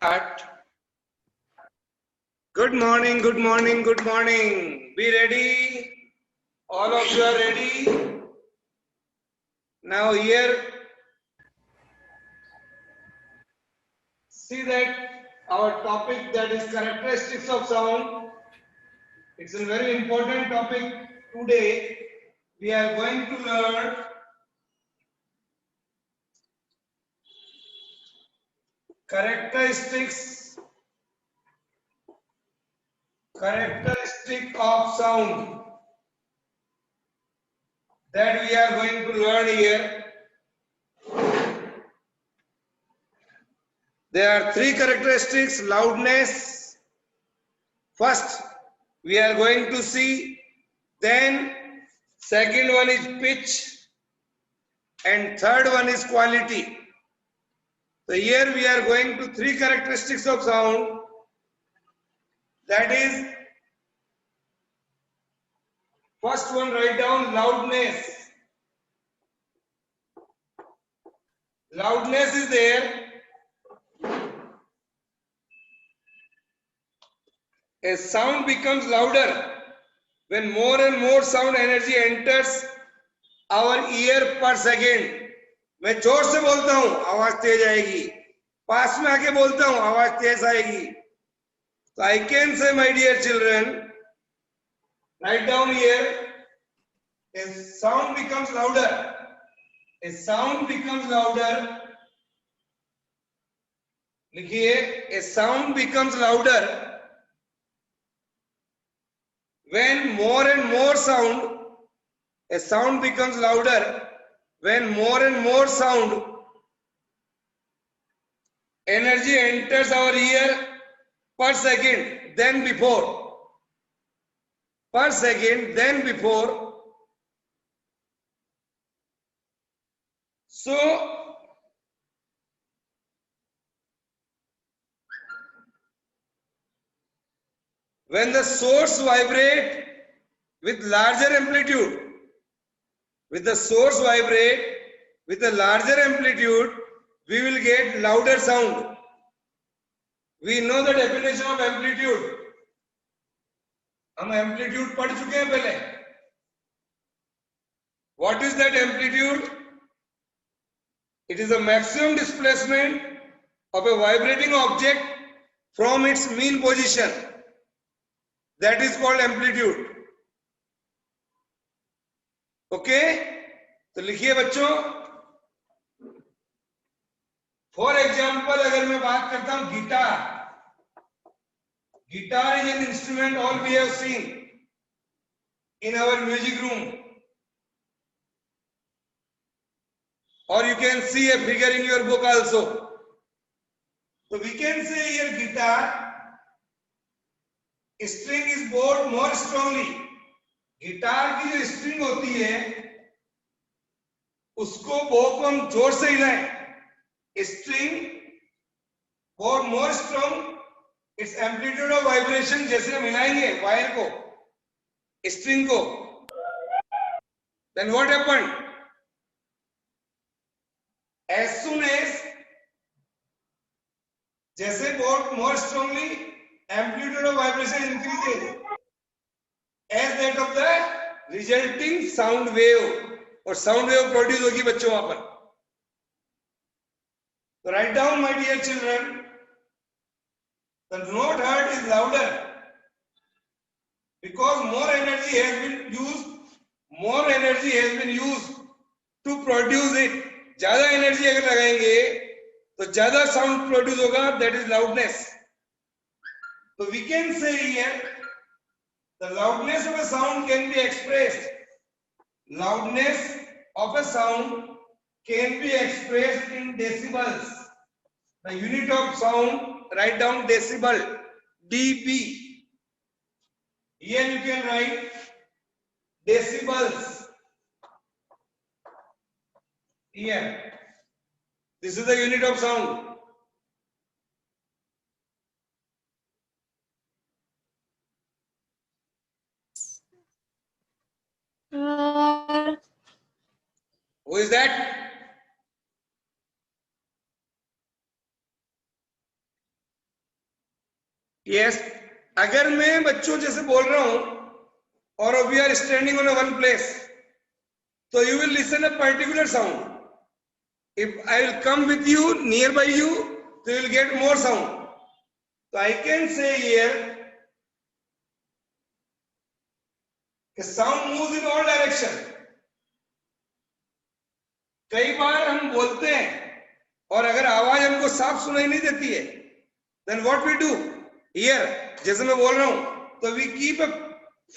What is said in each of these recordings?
start. Good morning, good morning, good morning. Be ready. All of you are ready. Now here, see that our topic, that is characteristics of sound. It's a very important topic today. We are going to learn characteristic of sound, that we are going to learn here. There are three characteristics: loudness. First, we are going to see. Then, second one is pitch. And third one is quality. So here we are going to three characteristics of sound. That is, first one, write down loudness. Loudness is there. A sound becomes louder when more and more sound energy enters our ear per second. मैं जोर से बोलता हूं, आवाज तेज आएगी. पास में आके बोलता हूं, आवाज तेज आएगी. So I can say, my dear children, write down here, a sound becomes louder. A sound becomes louder. लिखिए, a sound becomes louder when more and more sound. A sound becomes louder when more and more sound energy enters our ear per second than before. Per second than before. So, when the source vibrate with larger amplitude, with the source vibrate with a larger amplitude, we will get louder sound. We know the definition of amplitude. हम amplitude पढ़ चुके हैं पहले. What is that amplitude? It is the maximum displacement of a vibrating object from its mean position. That is called amplitude. Okay? तो लिखिए बच्चों. For example, अगर मैं बात करता हूं guitar. Guitar is an instrument all we have seen in our music room. Or you can see a figure in your book also. So we can say here guitar, string is bowed more strongly. Guitar की जो string होती है उसको बो को हम जोर से हिलाएं. स्ट्रिंग और more strong, it's amplitude of vibration. जैसे हम हिलाएंगे वायर को, स्ट्रिंग को, then what happened? As soon as, जैसे board more strongly, amplitude of vibration increases as that of the resulting sound wave, और sound wave produce होगी बच्चों वहां पर. So write down, my dear children, the note heard is louder because more energy has been used. More energy has been used to produce it. ज्यादा energy अगर लगाएंगे तो ज्यादा साउंड प्रोड्यूस होगा. That is loudness. तो we can say here the loudness of a sound can be expressed. Loudness of a sound can be expressed in decibels. The unit of sound, write down decibel, dB. Here you can write decibels. Here, this is the unit of sound. Who is that? Yes, अगर मैं बच्चों जैसे बोल रहा हूं और we are standing on a one place, so you will listen a particular sound. If I will come with you, nearby you, so you will get more sound. So I can say here, the sound moves in all direction. कई बार हम बोलते हैं और अगर आवाज हमको साफ सुनाई नहीं देती है, then what we do? Here, जैसे मैं बोल रहा हूं, तो we keep a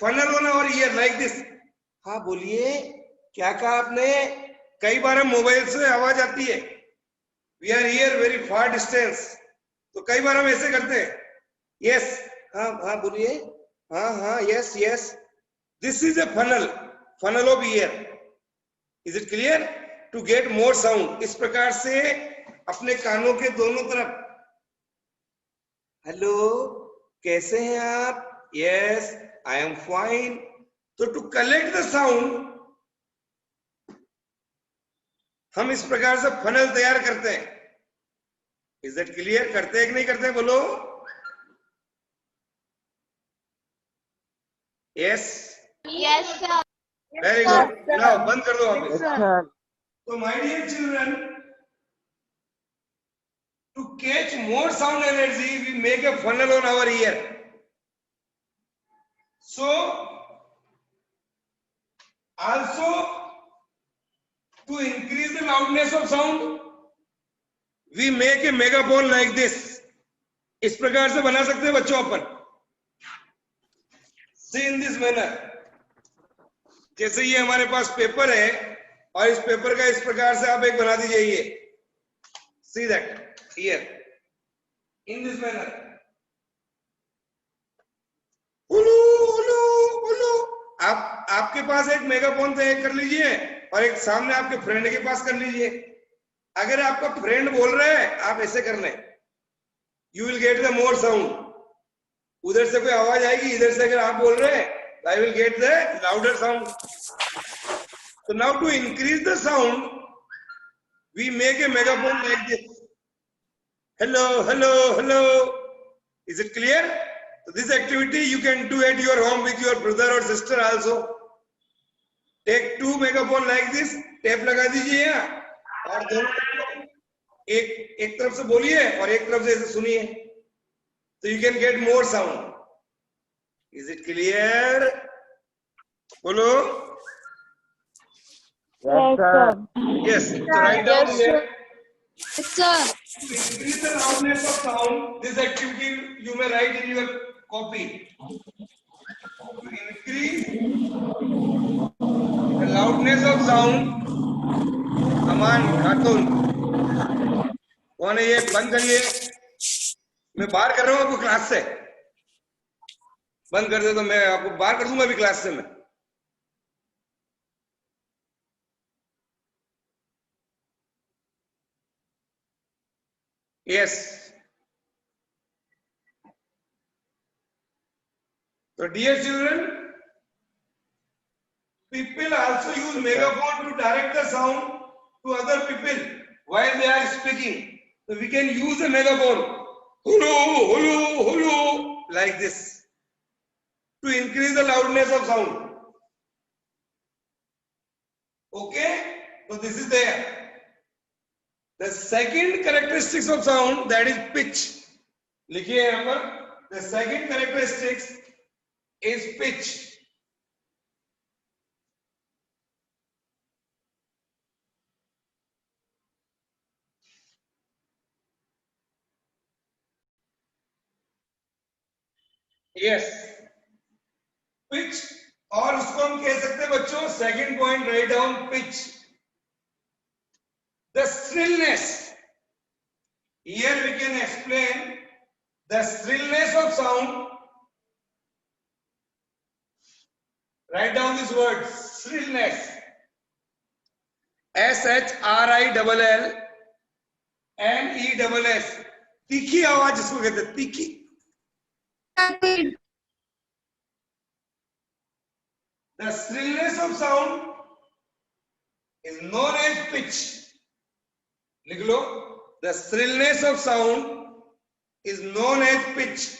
funnel on our ear like this. हाँ बोलिए, क्या कहा आपने? कई बार हम मोबाइल से आवाज आती है, we are here very far distance, तो कई बार हम ऐसे करते हैं, यस, हाँ हाँ बोलिए, हाँ हाँ, yes yes, this is a funnel of ear. Is it clear? To get more sound. इस प्रकार से अपने कानों के दोनों तरफ, हेलो कैसे हैं आप? Yes I am fine. तो टू कलेक्ट द साउंड हम इस प्रकार से फनल तैयार करते हैं. Is that clear? करते हैं कि नहीं करते हैं? बोलो yes. Yes, sir. Very good. Now बंद कर दो आप. Yes, sir. तो my dear children, to catch more sound energy we make a funnel on our ear. So also to increase the loudness of sound, we make a megaphone like this. इस प्रकार से बना सकते हैं बच्चों अपन. See in this manner. जैसे ये हमारे पास पेपर है और इस पेपर का इस प्रकार से आप एक बना दीजिए ये. See that here in this manner. Hulu Hulu Hulu. आपके पास एक मेगाफोन तैयार कर लीजिए और एक सामने आपके फ्रेंड के पास कर लीजिए. अगर आपका फ्रेंड बोल रहा है, आप ऐसे कर लें, you will get the more sound. उधर से कोई आवाज आएगी, इधर से अगर आप बोल रहे हैं, I will get the louder sound. So now to increase the sound, we make a megaphone like this. Hello, hello, hello. Is it clear? So this activity you can do at your home with your brother or sister also. Take two megaphone like this, tape लगा दीजिए यहाँ और दोनों एक तरफ से बोलिए और एक तरफ से ऐसे सुनिए. So you can get more sound. Is it clear? बोलो. Yes, sir. Yes. So write down Yes, here. Yes, sir. To increase the loudness of sound, this activity you may write in your copy. To increase the loudness of sound, अमान खातून कौन है ये? बंद करिए. मैं बाहर कर रहा हूँ आपको क्लास से. बंद कर दे तो मैं आपको बाहर कर दूंगा अभी क्लास से. मैं yes. So dear children, people also use megaphone to direct the sound to other people while they are speaking. So we can use a megaphone, hello, hello, hello, like this, to increase the loudness of sound. Okay, so this is there. The second characteristics of sound, that is pitch. लिखिए यहाँ पर. The second characteristics is pitch. Yes. Pitch. और उसको हम कह सकते हैं बच्चों, second point, write down pitch. The shrillness. Here we can explain the shrillness of sound. Write down this word, shrillness. SHRILLNESS. तीखी आवाज जिसको कहते हैं, तीखी. The shrillness of sound is known as pitch. लिख लो. The shrillness of sound is known as pitch.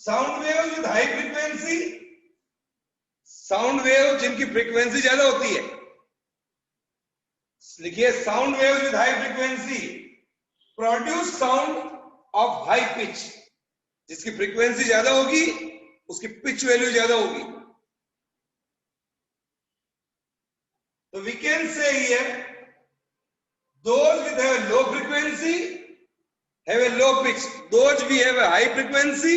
Sound wave with high frequency, sound wave जिनकी frequency ज्यादा होती है, लिखिए sound wave with high frequency produce sound of high pitch, जिसकी frequency ज्यादा होगी उसकी पिच वैल्यू ज्यादा होगी. तो we can say here those with have a low frequency have a low pitch, those we have a high frequency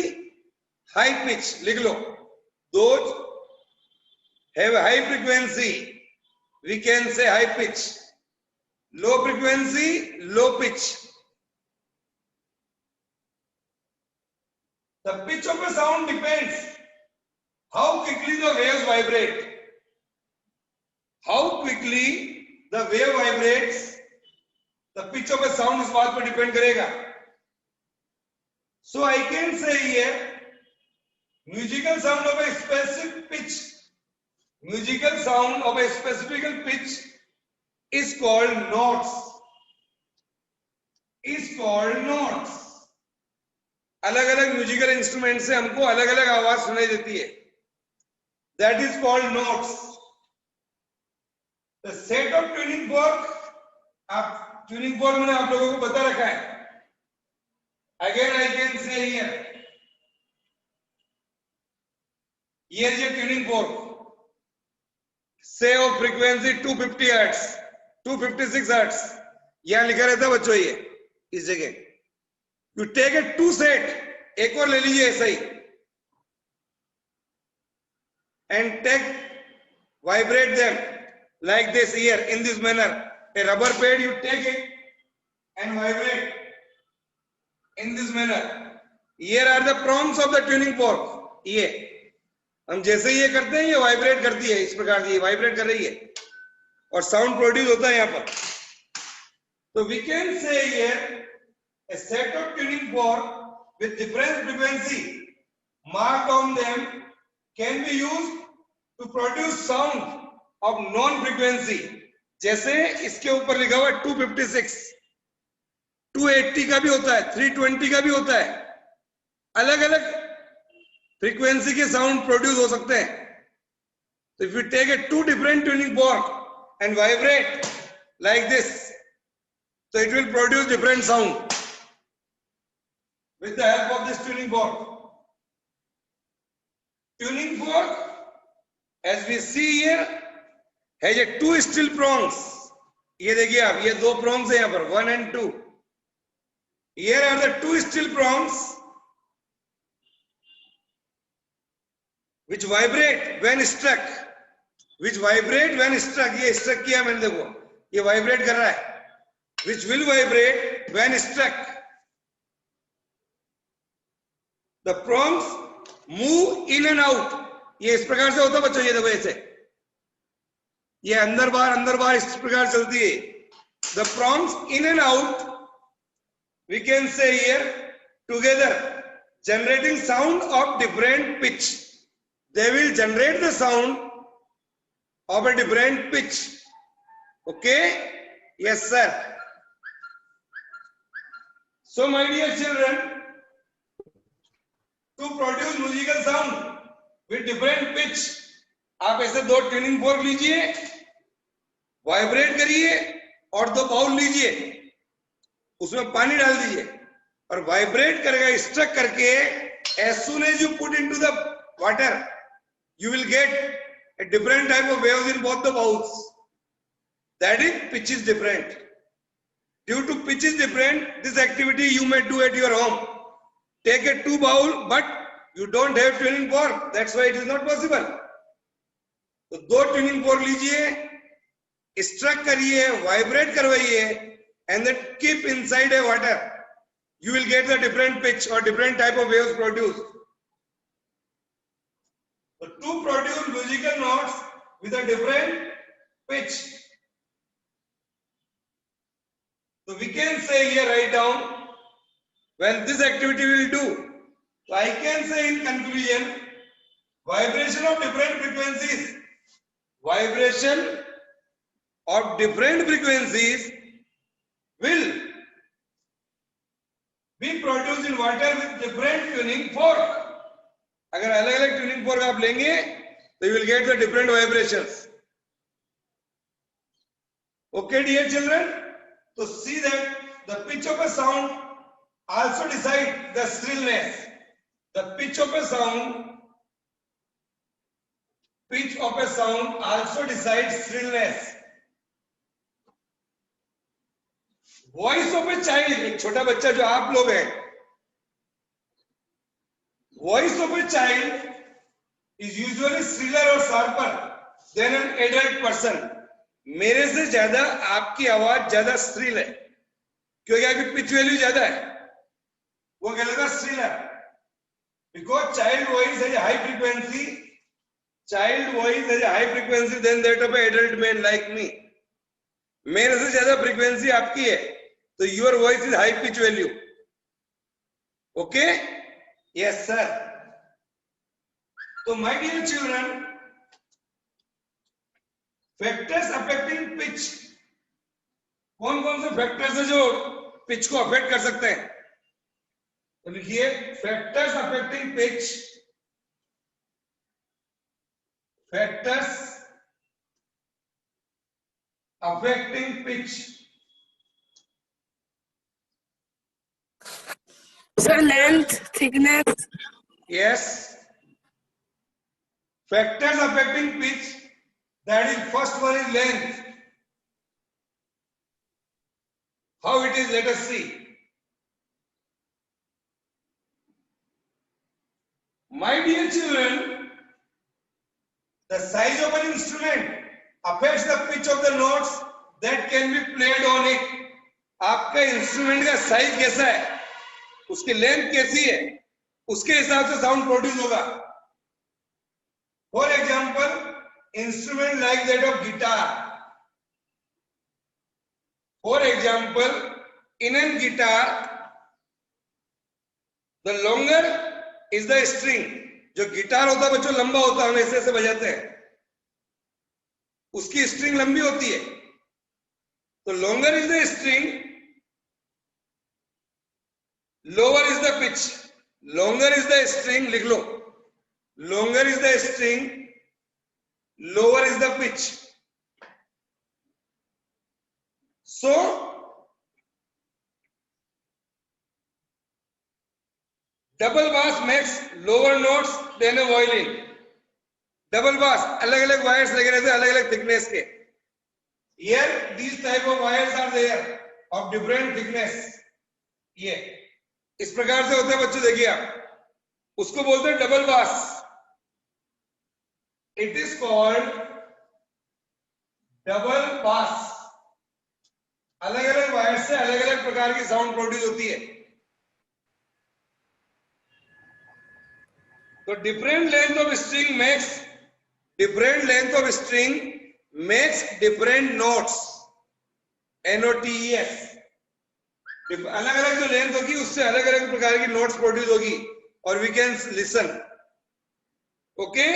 high pitch. लिख लो, those have a high frequency we can say high pitch, low frequency low pitch. The pitch of a sound depends how quickly the waves vibrate, how quickly the wave vibrates, the pitch of a sound इस बात पर depend करेगा. So I can say here musical sound of a specific pitch, musical sound of a specific pitch is called notes, is called notes. अलग अलग musical instrument से हमको अलग अलग आवाज सुनाई देती है, that is called notes. The set of tuning fork, आप ट्यूनिंग फॉर्क मैंने आप लोगों को बता रखा है. Again I can say here, ये है ट्यूनिंग फॉर्क, से ऑफ फ्रीक्वेंसी 250 हर्ट्ज, 256 हर्ट्ज, यहां लिखा रहता है बच्चों ये इस जगह. यू टेक ए 2 सेट, एक और ले लीजिए ऐसा ही, and take vibrate them like this here in this manner. A rubber pad, you take it and vibrate in this manner. Here are the prongs of the tuning fork. ये हम जैसे ये करते हैं ये वाइब्रेट करती है, इस प्रकार से ये वाइब्रेट कर रही है और साउंड प्रोड्यूस होता है यहाँ पर. तो we can say here a set of tuning fork with different frequency marked on them can be used to produce sound of non frequency. जैसे इसके ऊपर लिखा हुआ 256, 280 का भी होता है, 320 का भी होता है, अलग अलग फ्रीक्वेंसी के साउंड प्रोड्यूस हो सकते हैं. तो if you take a 2 different tuning fork and vibrate like this, so it will produce different sound with the help of this tuning fork. Tuning fork, as we see here, has a 2 steel prongs. ये देखिए आप, ये 2 prongs है यहाँ पर, 1 and 2. Here are the 2 steel prongs which vibrate when struck, which vibrate when struck. ये struck किया मैंने, देखो ये vibrate कर रहा है, which will vibrate when struck. The prongs move in and out. ये इस प्रकार से होता है बच्चों, ये देखो ऐसे, ये अंदर बाहर इस प्रकार चलती है. The prongs in and out we can say here together generating sound of different pitch. They will generate the sound of a different pitch. Okay? Yes sir. So my dear children, to produce musical sound with different pitch, आप ऐसे 2 tuning fork लीजिए, vibrate करिए और 2 bowl लीजिए, उसमें पानी डाल दीजिए और वाइब्रेट करेगा स्ट्रक करके. as soon as you put into the water you will get a different type of waves in both the bowls. That is, pitch is different. Due to pitch is different, this activity you may do at your home. Take a 2 bowl, but you don't have tuning fork, that's why it is not possible. तो 2 tuning fork लीजिए, struck करिए, vibrate करवाइए, and then keep inside a water. You will get the different pitch or different type of waves produced. So to produce musical notes with a different pitch. So we can say here, write down when this activity will do. So I can say in conclusion, vibration of different frequencies. Vibration of different frequencies will be produced in water with different tuning fork. अगर अलग अलग tuning fork आप लेंगे तो you will get the different vibrations. Okay, dear children, to see that the pitch of a sound also decide the shrillness. The pitch of a sound also decides shrillness. Voice of a child, एक छोटा बच्चा जो आप लोग हैं, voice of a child is usually shriller or sharper than an adult person. मेरे से ज्यादा आपकी आवाज ज्यादा श्रील है क्योंकि आपकी पिच वैल्यू ज्यादा है. वो कहलाता shriller because child voice has high frequency. Child voice has high frequency than that of adult man like me. मेरे से ज्यादा फ्रीक्वेंसी आपकी है तो your voice is high pitch value. Okay, yes sir. तो my dear children, factors affecting pitch, कौन कौन से फैक्टर्स है जो पिच को अफेक्ट कर सकते हैं? तो लिखिए factors affecting pitch. Factors affecting pitch. Sir, length, thickness. Yes. Factors affecting pitch. That is, first one is length. How it is, let us see. My dear children, the size of an instrument affects the pitch of the notes that can be played on it. आपका instrument का size कैसा है, उसकी length कैसी है, उसके हिसाब से साउंड प्रोड्यूस होगा. For example, instrument like that of guitar. For example, in a guitar, the longer is the string. जो गिटार होता है बच्चों लंबा होता है, हम ऐसे ऐसे बजाते हैं, उसकी स्ट्रिंग लंबी होती है. तो longer is the string, lower is the pitch. Longer is the string, लिख लो. Longer is the string, lower is the pitch. So double bass makes lower notes than a violin. Double bass अलग अलग wires लगे रहते हैं, अलग अलग thickness के. Here these type of wires are there of different thickness. ये इस प्रकार से होता है बच्चों, देखिए आप, उसको बोलते हैं डबल बास. It is called double bass. अलग अलग वायर से अलग अलग प्रकार की साउंड प्रोड्यूस होती है. तो different length of string makes different notes. NOTES. अलग अलग जो लेंथ होगी उससे अलग अलग प्रकार की नोट्स प्रोड्यूस होगी और we can listen. Okay.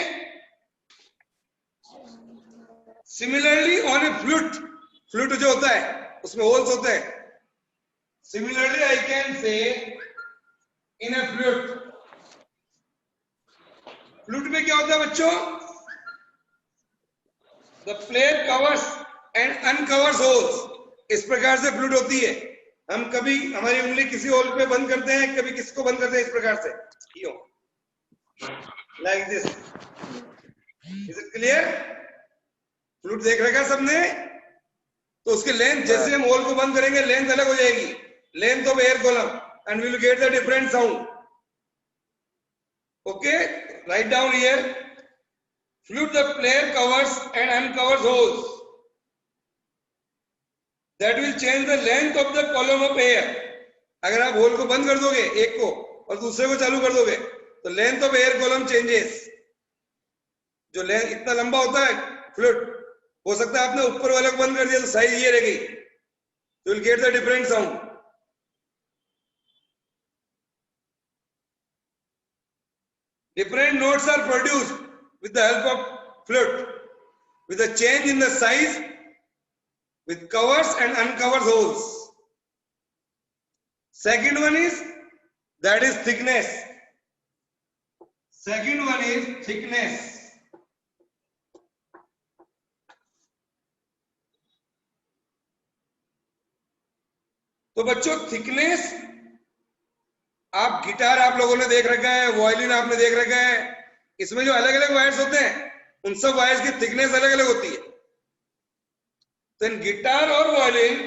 Similarly on a flute जो होता है उसमें होल्स होते हैं. Similarly I can say in a flute में क्या होता है बच्चों? The player covers and uncovers holes. इस प्रकार से फ्लूट होती है. हम कभी हमारी उंगली किसी होल पे बंद करते हैं, कभी किसको बंद करते हैं, इस प्रकार से, like this. Is it clear? Flute देख रखा सबने? तो उसकी लेंथ, जैसे हम होल को बंद करेंगे लेंथ अलग हो जाएगी, length of air column, and we will get the different sound. Okay, write down here. Flute the player covers and uncovers holes that will change the length of the column of air. अगर आप whole को बंद कर दोगे एक को और दूसरे को चालू कर दोगे तो length of air column changes. जो लेंथ इतना लंबा होता है फ्लूट, हो सकता है आपने ऊपर वाले को बंद कर दिया तो साइज ये रह गई. You will get the different sound. Different notes are produced with the help of flute, with a change in the size, with covers and uncovers holes. Second one is, that is thickness. Second one is thickness. तो बच्चों thickness, आप guitar आप लोगों ने देख रखा है, violin आपने देख रखा है, इसमें जो अलग अलग वायर्स होते हैं उन सब वायर्स की थिकनेस अलग अलग होती है. तो इन गिटार और violin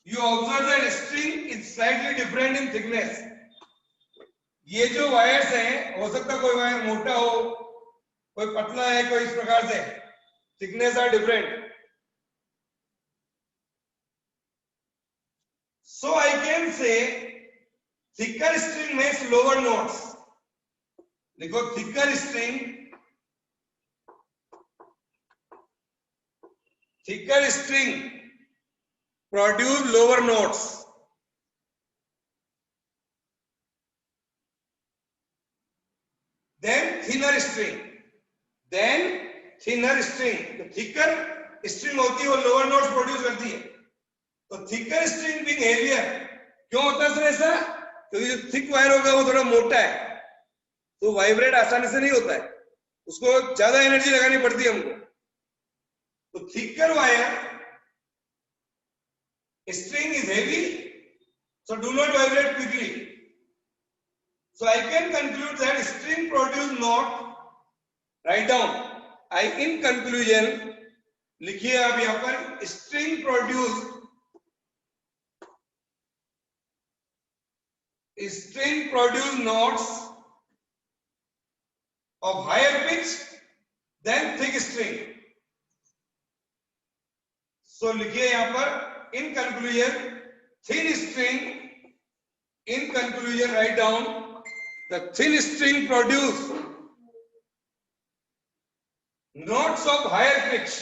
you observe that string is slightly different in thickness. ये जो वायर्स हैं, हो सकता है कोई वायर मोटा हो, कोई पतला है, कोई इस प्रकार से, thickness are different. So I can say thicker string makes lower notes. देखो thicker string produce lower notes. Then thinner string. Thicker string होती है वो lower notes produce करती है. तो थिकर स्ट्रिंग बीइंग हेवियर, क्यों होता है सर ऐसा? क्योंकि जो थिक वायर होगा वो थोड़ा मोटा है, तो वाइब्रेट आसानी से नहीं होता है, उसको ज्यादा एनर्जी लगानी पड़ती है हमको. तो thicker wire string is heavy, so do not vibrate quickly. So I can conclude that string produce note. Write down. I in conclusion लिखिए आप यहां पर, string produce notes of higher pitch than thick string. So लिखिए यहां पर, in conclusion, thin string, in conclusion write down, the thin string produce notes of higher pitch.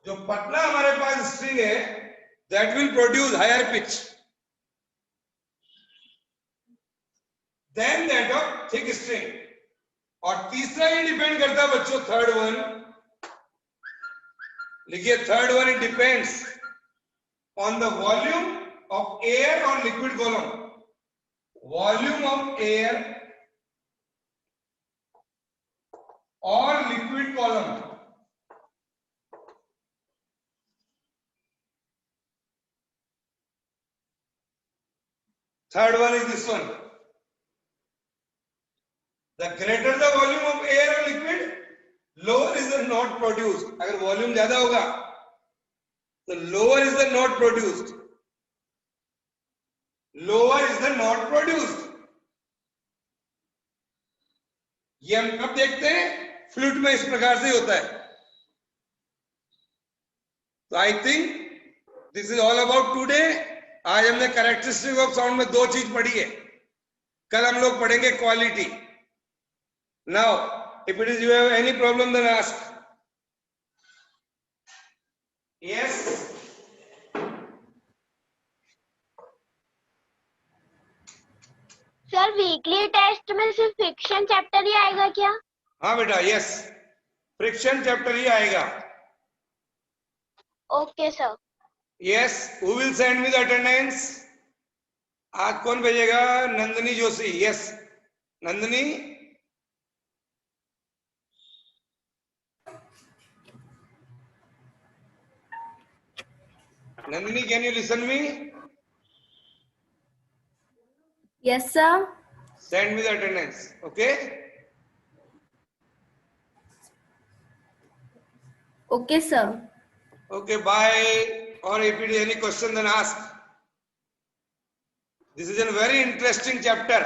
जो पतला हमारे पास स्ट्रिंग है, that will produce higher pitch than that of thick string. और तीसरा ये डिपेंड करता है बच्चों, थर्ड वन लिखिए. Third one, it depends on the volume of air और liquid column. Volume of air और liquid column. Third one is this one. The greater the volume of air or liquid, lower is the note produced. अगर volume ज्यादा होगा तो lower is the note produced. ये हम कब देखते हैं? फ्लूट में इस प्रकार से होता है. तो I think this is all about today. आज हमने कैरेक्टरिस्टिक ऑफ साउंड में दो चीज पढ़ी है. कल हम लोग पढ़ेंगे quality. Now if it is you have any problem then ask. Yes sir, weekly test में सिर्फ फ्रिक्शन चैप्टर ही आएगा क्या? हाँ बेटा, यस, फ्रिक्शन चैप्टर ही आएगा. Okay sir. Yes, who will send me the attendance? आज कौन भेजेगा? Nandini Joshi. Yes, Nandini. Nandini, can you listen me? Yes, sir. Send me the attendance. Okay. Okay, sir. Okay, bye. Or if it is any question, then ask. This is a very interesting chapter.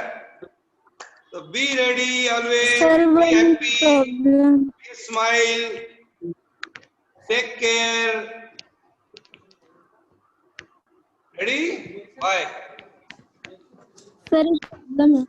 So be ready always. Sir, be one happy. problem. Be smile. Take care. Ready? Bye. Sir, problem है.